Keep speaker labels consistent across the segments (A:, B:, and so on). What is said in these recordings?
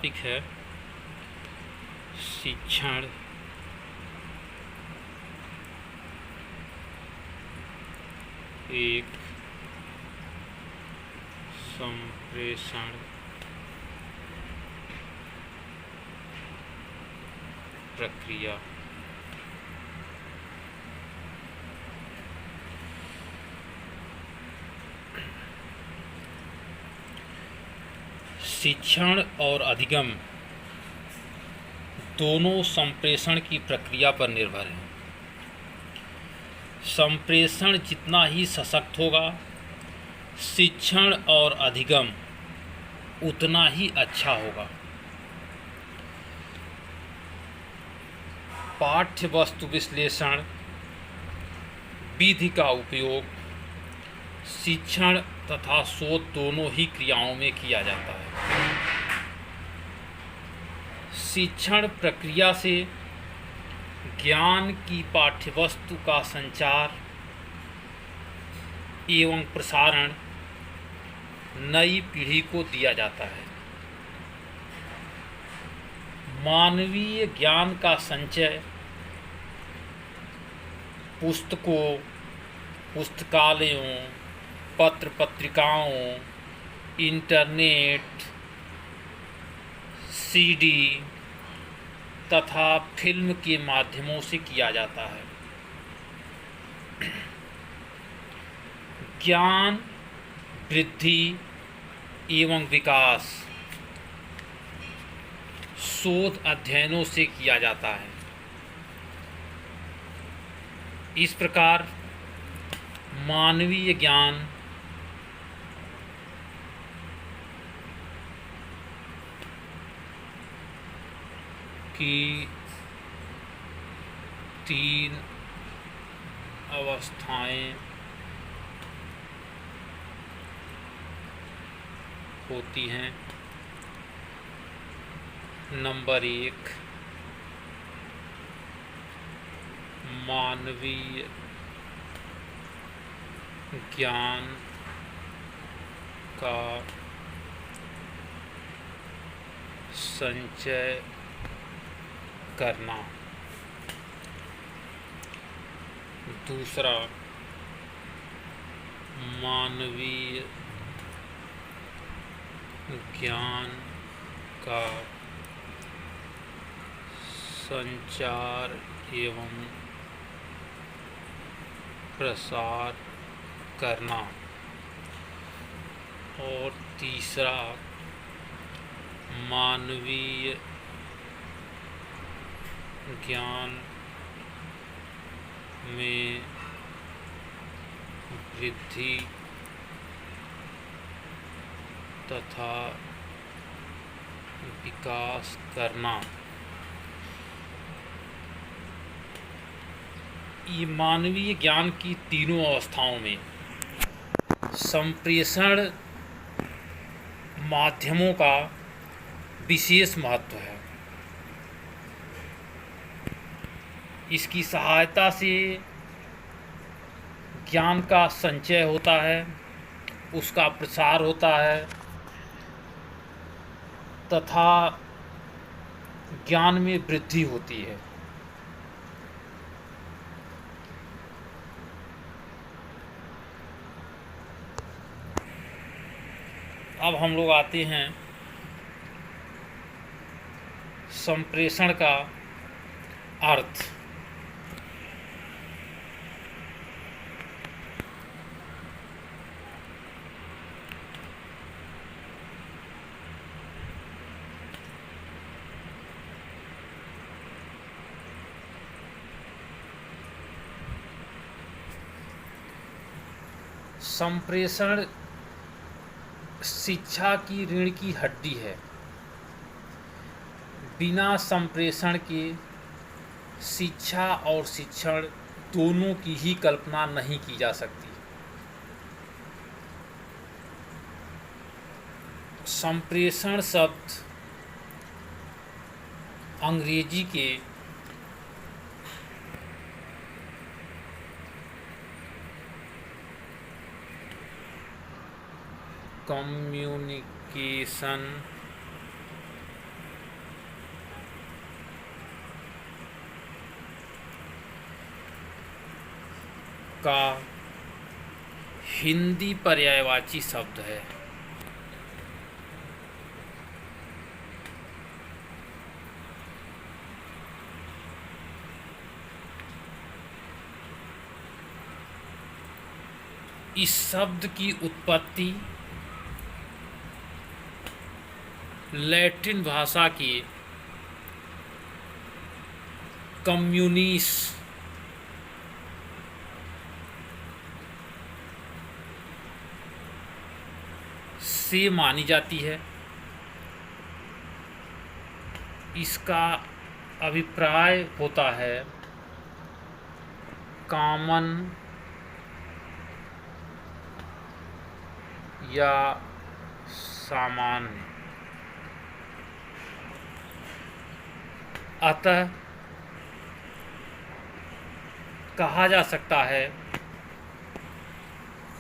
A: Topic है शिक्षण एक संप्रेषण प्रक्रिया। शिक्षण और अधिगम दोनों संप्रेषण की प्रक्रिया पर निर्भर हैं। संप्रेषण जितना ही सशक्त होगा, शिक्षण और अधिगम उतना ही अच्छा होगा। पाठ्य वस्तु विश्लेषण विधि का उपयोग शिक्षण तथा शोध दोनों ही क्रियाओं में किया जाता है। शिक्षण प्रक्रिया से ज्ञान की पाठ्यवस्तु का संचार एवं प्रसारण नई पीढ़ी को दिया जाता है। मानवीय ज्ञान का संचय पुस्तकों, पुस्तकालयों, पत्र पत्रिकाओं, इंटरनेट, सीडी तथा फिल्म के माध्यमों से किया जाता है। ज्ञान वृद्धि एवं विकास शोध अध्ययनों से किया जाता है। इस प्रकार मानवीय ज्ञान की तीन अवस्थाएं होती हैं। नंबर 1 मानवीय ज्ञान का संचय करना। दूसरा मानवीय ज्ञान का संचार एवं प्रसार करना। और तीसरा मानवीय ज्ञान में वृद्धि तथा विकास करना। ये मानवीय ज्ञान की तीनों अवस्थाओं में संप्रेषण माध्यमों का विशेष महत्व है। इसकी सहायता से ज्ञान का संचय होता है, उसका प्रसार होता है तथा ज्ञान में वृद्धि होती है। अब हम लोग आते हैं संप्रेषण का अर्थ। संप्रेषण शिक्षा की रीढ़ की हड्डी है। बिना संप्रेषण के शिक्षा और शिक्षण दोनों की ही कल्पना नहीं की जा सकती। संप्रेषण शब्द अंग्रेजी के कम्युनिकेशन का हिंदी पर्यायवाची शब्द है। इस शब्द की उत्पत्ति लैटिन भाषा के कम्युनिस से मानी जाती है। इसका अभिप्राय होता है कॉमन या सामान्य। अतः कहा जा सकता है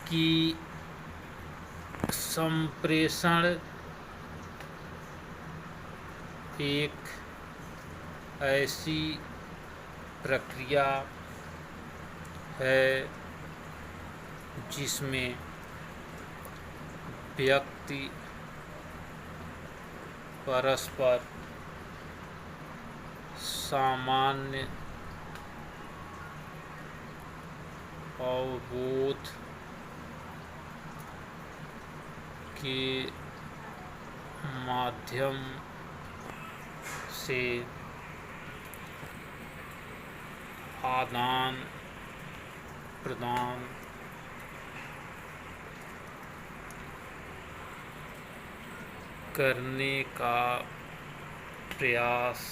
A: कि संप्रेषण एक ऐसी प्रक्रिया है जिसमें व्यक्ति परस्पर सामान्य अवबोध के माध्यम से आदान प्रदान करने का प्रयास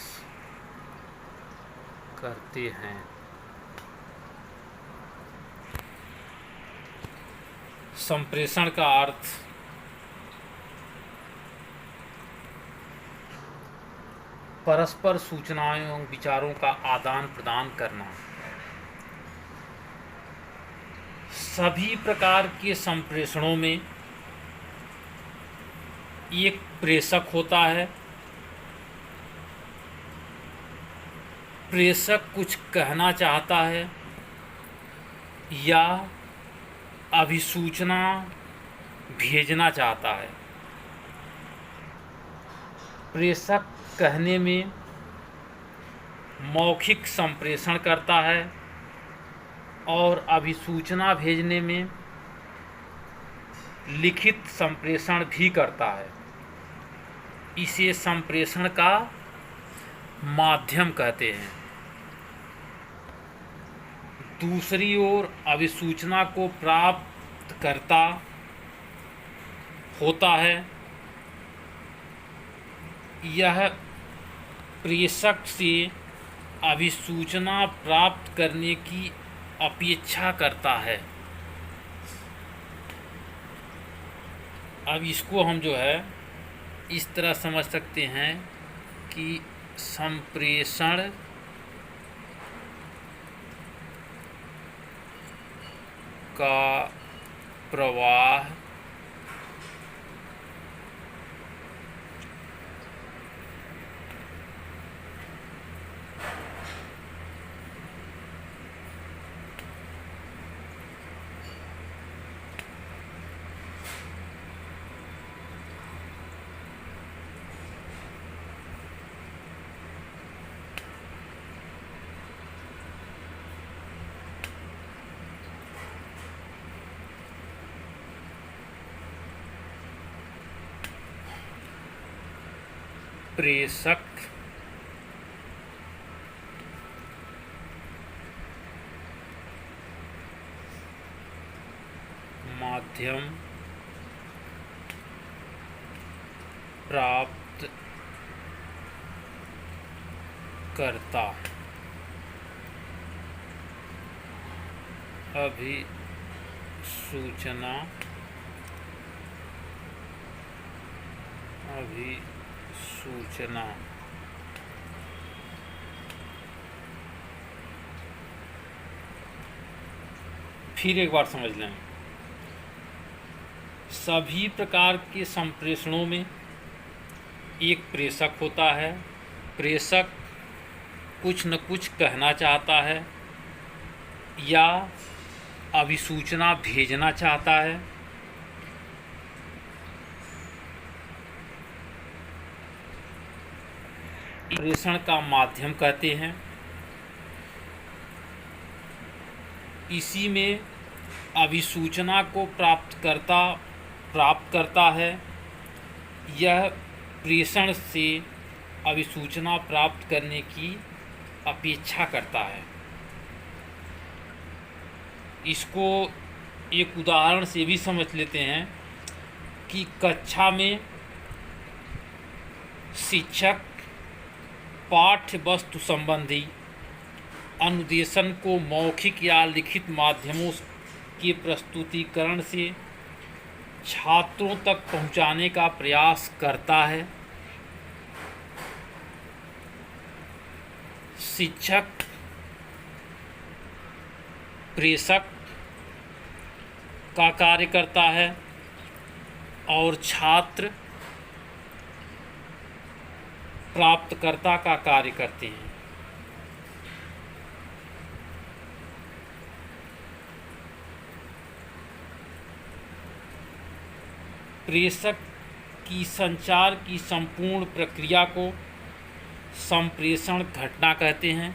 A: करते हैं। संप्रेषण का अर्थ परस्पर सूचनाओं एवं विचारों का आदान प्रदान करना। सभी प्रकार के संप्रेषणों में एक प्रेषक होता है। प्रेषक कुछ कहना चाहता है या अभिसूचना भेजना चाहता है। प्रेषक कहने में मौखिक संप्रेषण करता है और अभिसूचना भेजने में लिखित संप्रेषण भी करता है। इसे संप्रेषण का माध्यम कहते हैं। दूसरी ओर अभिसूचना को प्राप्त करता होता है। यह प्रेषक से अभिसूचना प्राप्त करने की अपेक्षा करता है। अब इसको हम जो है इस तरह समझ सकते हैं कि संप्रेषण का प्रवाह प्रेषक माध्यम प्राप्त करता अभिसूचना फिर एक बार समझ लें। सभी प्रकार के संप्रेषणों में एक प्रेषक होता है। प्रेषक कुछ न कुछ कहना चाहता है या अभिसूचना भेजना चाहता है, प्रेषण का माध्यम कहते हैं। इसी में अभिसूचना को प्राप्त करता है। यह प्रेषण से अभिसूचना प्राप्त करने की अपेक्षा करता है। इसको एक उदाहरण से भी समझ लेते हैं कि कक्षा में शिक्षक पाठ्य वस्तु संबंधी अनुदेशन को मौखिक या लिखित माध्यमों के प्रस्तुतिकरण से छात्रों तक पहुंचाने का प्रयास करता है। शिक्षक प्रेषक का कार्य करता है और छात्र प्राप्तकर्ता का कार्य करते हैं। प्रेषक की संचार की संपूर्ण प्रक्रिया को संप्रेषण घटना कहते हैं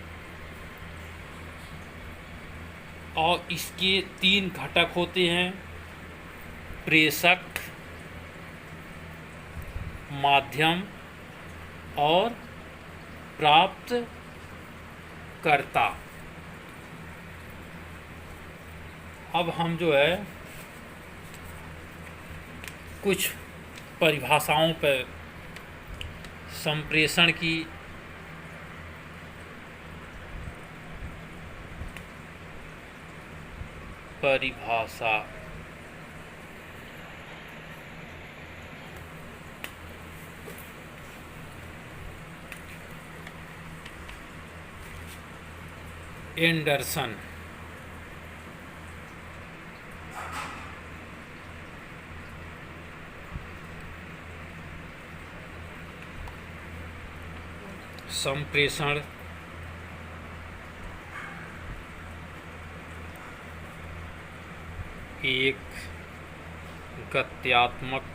A: और इसके 3 घटक होते हैं: प्रेषक, माध्यम और प्राप्तकर्ता। अब हम जो है कुछ परिभाषाओं पर संप्रेषण की परिभाषा। एंडरसन संप्रेषण एक गत्यात्मक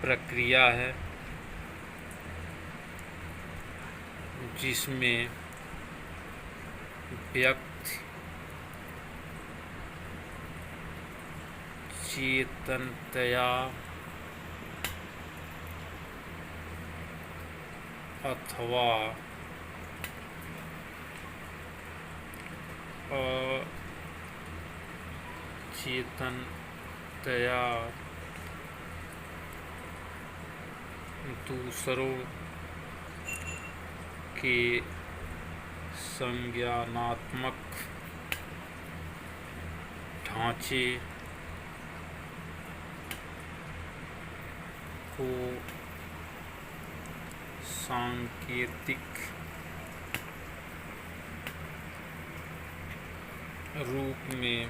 A: प्रक्रिया है जिसमें व्यक्ति चेतनतया अथवा अचेतनतया दूसरों के संज्ञानात्मक ढांचे को सांकेतिक रूप में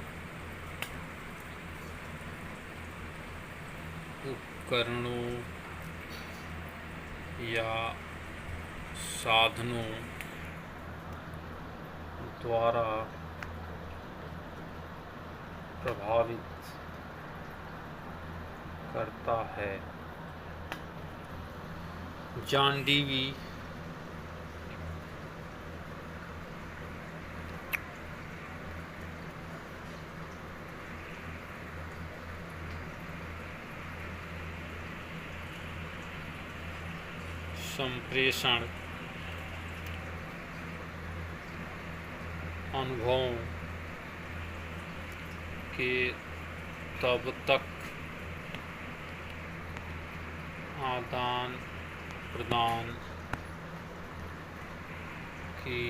A: उपकरणों या साधनों द्वारा प्रभावित करता है। जॉन डीवी संप्रेषण अनुभवों के तब तक आदान प्रदान की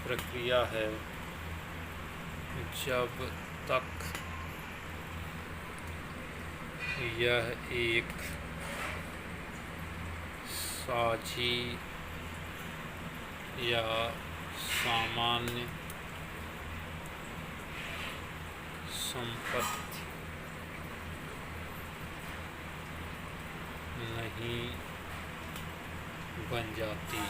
A: प्रक्रिया है जब तक यह एक साझी या सामान्य संपत्ति नहीं बन जाती।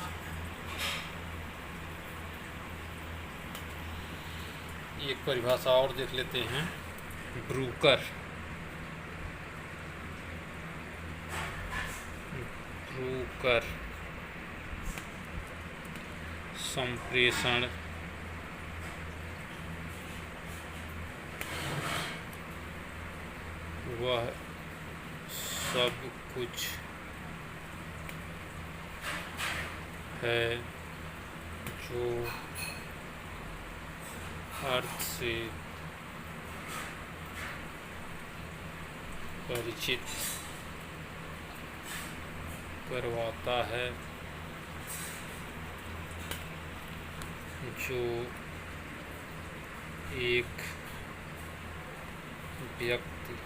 A: एक परिभाषा और देख लेते हैं। ब्रूकर, ब्रूकर संप्रेषण वह सब कुछ है जो अर्थ से परिचित करवाता है, जो एक व्यक्ति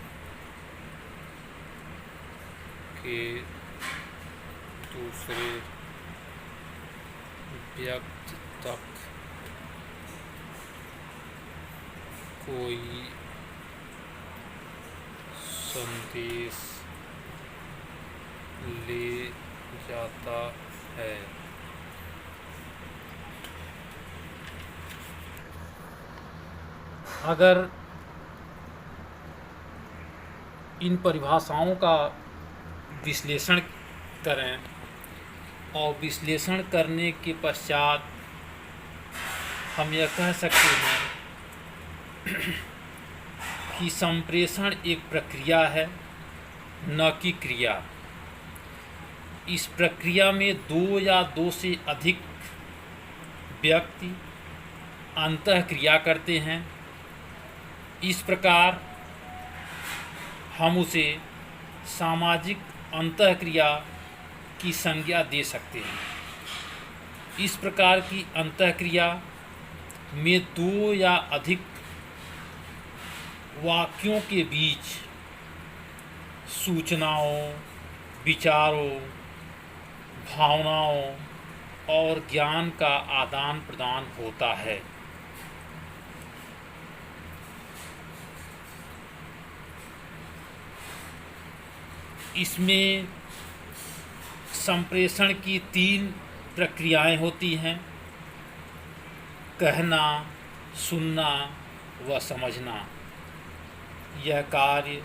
A: के दूसरे व्यक्ति तक कोई संदेश ले जाता है। अगर इन परिभाषाओं का विश्लेषण करें और विश्लेषण करने के पश्चात हम यह कह सकते हैं कि संप्रेषण एक प्रक्रिया है, न कि क्रिया। इस प्रक्रिया में दो या दो से अधिक व्यक्ति अंतःक्रिया करते हैं। इस प्रकार हम उसे सामाजिक अंतःक्रिया की संज्ञा दे सकते हैं। इस प्रकार की अंतःक्रिया में दो या अधिक वाक्यों के बीच सूचनाओं, विचारों, भावनाओं और ज्ञान का आदान प्रदान होता है। इसमें संप्रेषण की 3 प्रक्रियाएं होती हैं: कहना, सुनना व समझना। यह कार्य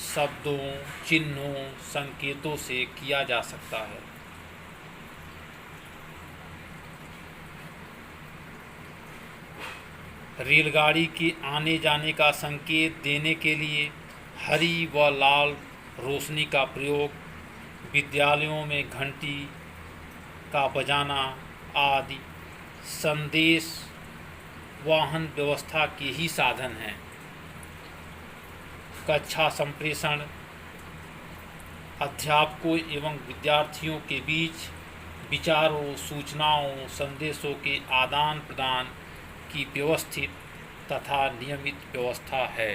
A: शब्दों, चिन्हों, संकेतों से किया जा सकता है। रेलगाड़ी के आने जाने का संकेत देने के लिए हरी व लाल रोशनी का प्रयोग, विद्यालयों में घंटी का बजाना आदि संदेश वाहन व्यवस्था के ही साधन हैं। कक्षा संप्रेषण अध्यापकों एवं विद्यार्थियों के बीच विचारों, सूचनाओं, संदेशों के आदान प्रदान की व्यवस्थित तथा नियमित व्यवस्था है।